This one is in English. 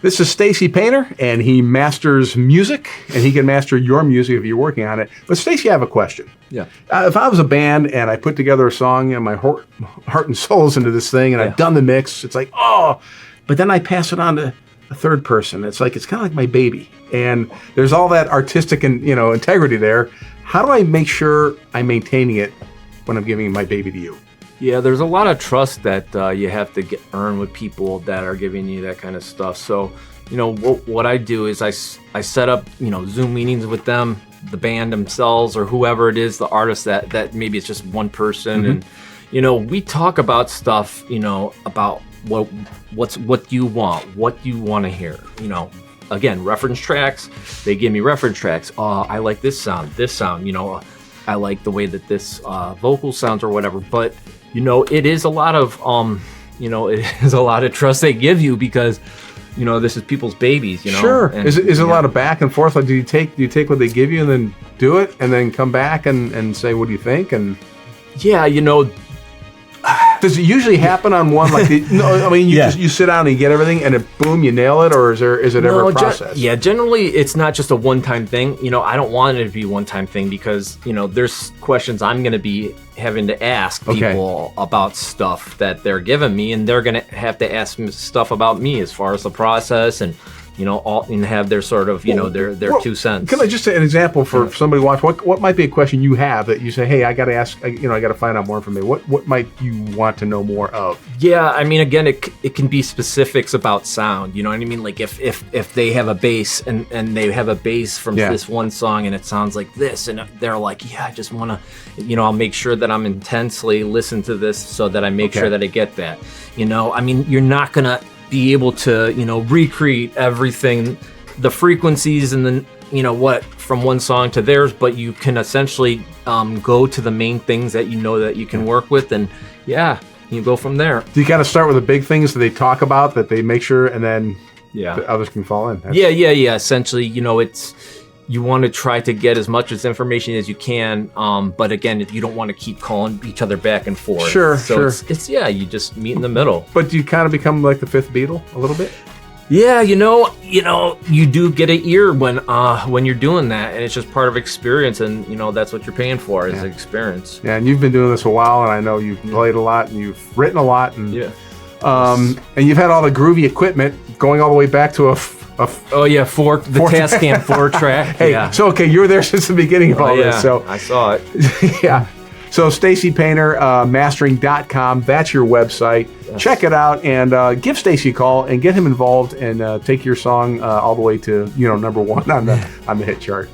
This is Stacy Painter, and he masters music, and he can master your music if you're working on it. But Stacy, I have a question. Yeah. If I was a band and I put together a song and my heart and soul's into this thing, and I've done the mix, it's like, oh, but then I pass it on to a third person. It's kind of like my baby, and there's all that artistic and integrity there. How do I make sure I'm maintaining it when I'm giving my baby to you? Yeah, there's a lot of trust that you have to earn with people that are giving you that kind of stuff. So, what I do is I set up, Zoom meetings with them, the band themselves, or whoever it is, the artist that maybe it's just one person. And, we talk about stuff, about what you want, what you want to hear, Again, reference tracks, they give me reference tracks. I like this sound, I like the way that this vocal sounds or whatever. But it is a lot of it is a lot of trust they give you because this is people's babies. Sure. And, is it a lot of back and forth? Like, do you take what they give you and then do it, and then come back and say, what do you think? And does it usually happen on one? You sit down and you get everything, and boom, you nail it, or is it ever a process? Generally it's not just a one-time thing. I don't want it to be a one-time thing because there's questions I'm going to be having to ask people about stuff that they're giving me, and they're going to have to ask me stuff about me as far as the process and and have their sort of, their 2 cents. Can I just say an example for somebody watching? What might be a question you have that you say, hey, I got to ask, I got to find out more information. What might you want to know more of? Yeah, I mean, again, it can be specifics about sound. You know what I mean? Like if they have a bass and they have a bass from this one song and it sounds like this, and they're like, yeah, I just want to, I'll make sure that I'm intensely listen to this so that I make sure that I get that. I mean, you're not going to be able to, recreate everything, the frequencies and the, from one song to theirs, but you can essentially go to the main things that that you can work with, and you go from there. Do you kind of start with the big things that they talk about, that they make sure, and then the others can fall in? Yeah. Essentially, you want to try to get as much information as you can, but again, you don't want to keep calling each other back and forth. Sure. It's you just meet in the middle. But do you kind of become like the fifth Beatle a little bit? Yeah, you do get an ear when you're doing that, and it's just part of experience, and that's what you're paying for is experience. Yeah, and you've been doing this a while, and I know you've played a lot, and you've written a lot, and and you've had all the groovy equipment going all the way back to the Tascam 4-track. Hey, so you were there since the beginning of all this. So I saw it. Yeah. So Stacy Painter, mastering.com, that's your website. Yes. Check it out and give Stacy a call and get him involved and take your song all the way to number one on the hit chart.